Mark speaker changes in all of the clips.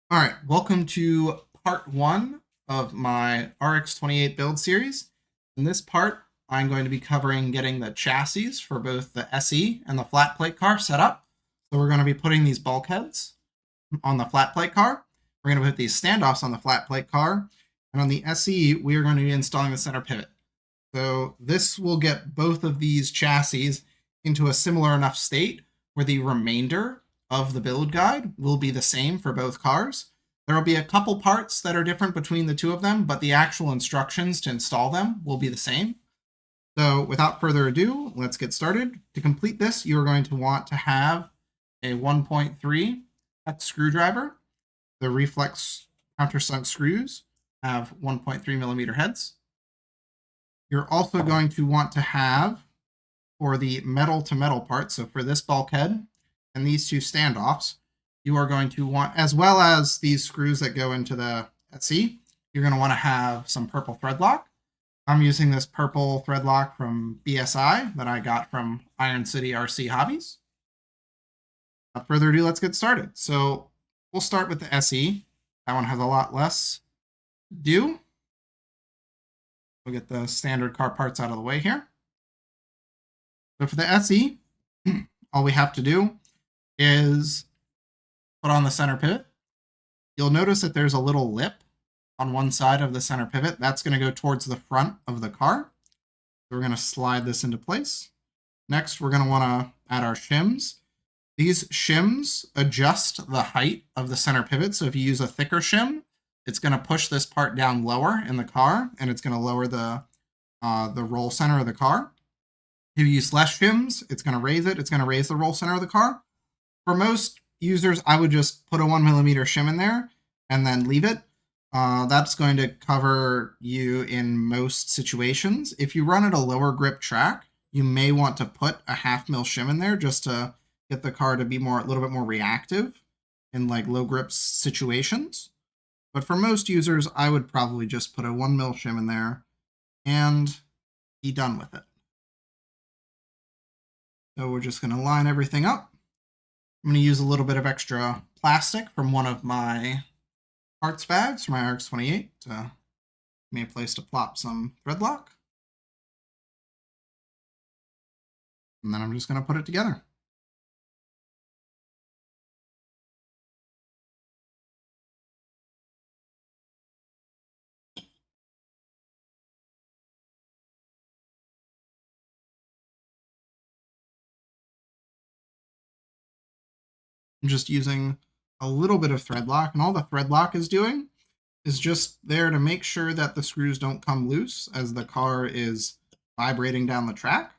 Speaker 1: All right, welcome to part one of my RX28 build series. In this part, I'm going to be covering getting the chassis for both the SE and the flat plate car set up. So we're going to be putting these bulkheads on the flat plate car. We're going to put these standoffs on the flat plate car. And on the SE, we are going to be installing the center pivot. So this will get both of these chassis into a similar enough state where the remainder of the build guide will be the same for both cars. There will be a couple parts that are different between the two of them, but the actual instructions to install them will be the same. So without further ado, let's get started. To complete this, you are going to want to have a 1.3 hex screwdriver. The reflex countersunk screws have 1.3 millimeter heads. You're also going to want to have, for the metal to metal part, so for this bulkhead and these two standoffs, you are going to want, as well as these screws that go into the SE, you're going to want to have some purple thread lock. I'm using this purple thread lock from BSI that I got from Iron City RC Hobbies. Without further ado, let's get started. So we'll start with the SE. That one has a lot less do. We'll get the standard car parts out of the way here. So for the SE, all we have to do is put on the center pivot. You'll notice that there's a little lip on one side of the center pivot. That's going to go towards the front of the car. So we're going to slide this into place. Next, we're going to want to add our shims. These shims adjust the height of the center pivot. So if you use a thicker shim, it's going to push this part down lower in the car, and it's going to lower the roll center of the car. If you use less shims, it's going to raise it. It's going to raise the roll center of the car. For most users, I would just put a 1 millimeter shim in there and then leave it. That's going to cover you in most situations. If you run at a lower grip track, you may want to put a 1/2 mil shim in there just to get the car to be a little bit more reactive in like low grip situations. But for most users, I would probably just put a 1 mil shim in there and be done with it. So we're just going to line everything up. I'm going to use a little bit of extra plastic from one of my parts bags for my RX28 to give me a place to plop some thread lock. And then I'm just going to put it together. I'm just using a little bit of thread lock, and all the thread lock is doing is just there to make sure that the screws don't come loose as the car is vibrating down the track.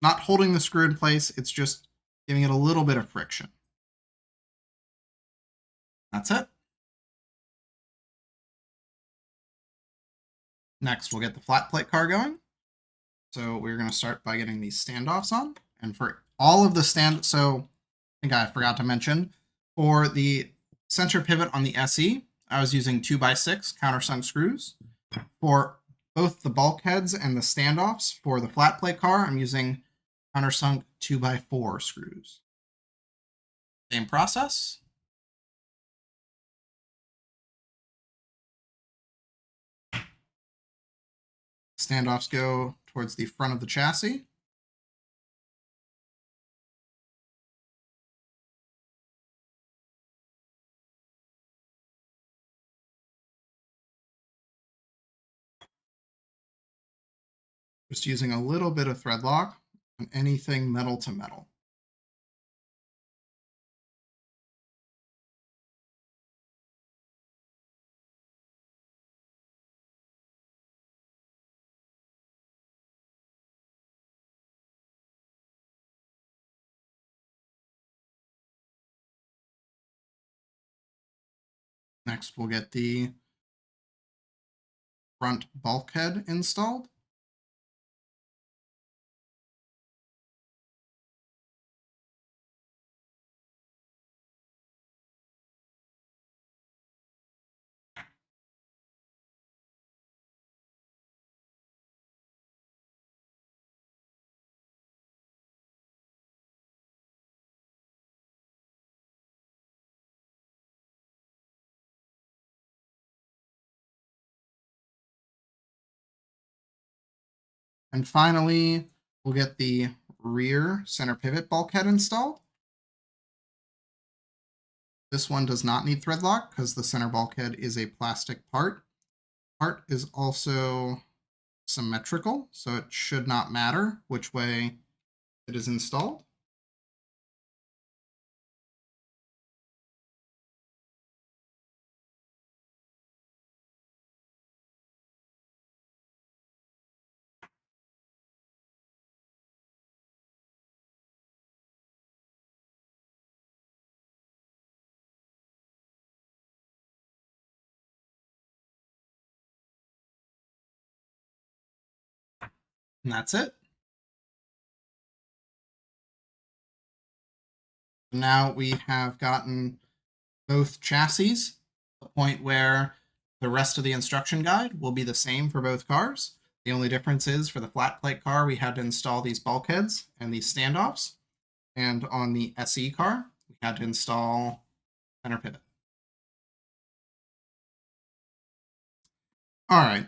Speaker 1: Not holding the screw in place, it's just giving it a little bit of friction. That's it. Next, we'll get the flat plate car going. So we're going to start by getting these standoffs on. And for all of the so I think I forgot to mention, for the center pivot on the SE, I was using 2x6 countersunk screws. For both the bulkheads and the standoffs for the flat plate car, I'm using countersunk 2x4 screws. Same process. Standoffs go towards the front of the chassis. Just using a little bit of thread lock on anything metal to metal. Next, we'll get the front bulkhead installed. And finally, we'll get the rear center pivot bulkhead installed. This one does not need thread lock because the center bulkhead is a plastic part. Part is also symmetrical, so it should not matter which way it is installed. And that's it. Now we have gotten both chassis to the point where the rest of the instruction guide will be the same for both cars. The only difference is for the flat plate car, we had to install these bulkheads and these standoffs. And on the SE car, we had to install center pivot. All right,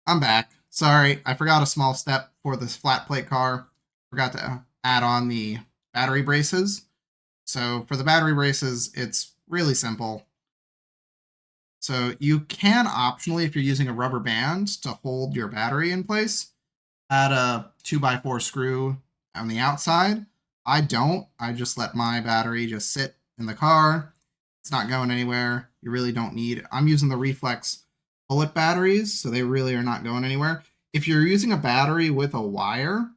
Speaker 1: I'm back. Sorry, I forgot a small step for this flat plate car. Forgot to add on the battery braces. So for the battery braces, it's really simple. So you can optionally, if you're using a rubber band to hold your battery in place, add a 2x4 screw on the outside. I don't. I just let my battery just sit in the car. It's not going anywhere. You really don't need. I'm using the Reflex bullet batteries, so they really are not going anywhere. If you're using a battery with a wire,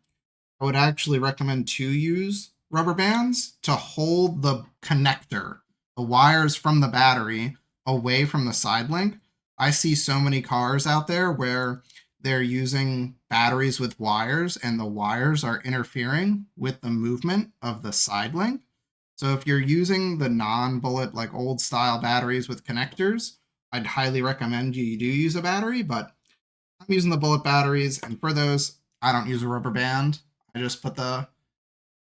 Speaker 1: I would actually recommend to use rubber bands to hold the connector, the wires from the battery, away from the side link. I see so many cars out there where they're using batteries with wires and the wires are interfering with the movement of the side link. So if you're using the non-bullet, like old style batteries with connectors, I'd highly recommend you do use a battery, but I'm using the bullet batteries, and for those, I don't use a rubber band. I just put the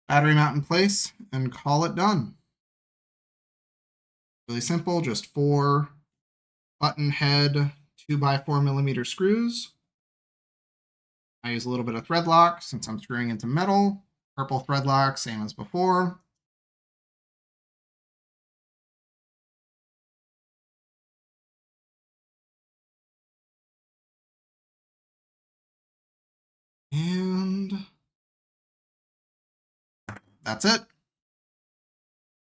Speaker 1: battery mount in place and call it done. Really simple, just 4 button head 2x4mm screws. I use a little bit of thread lock since I'm screwing into metal. Purple thread lock, same as before. And that's it.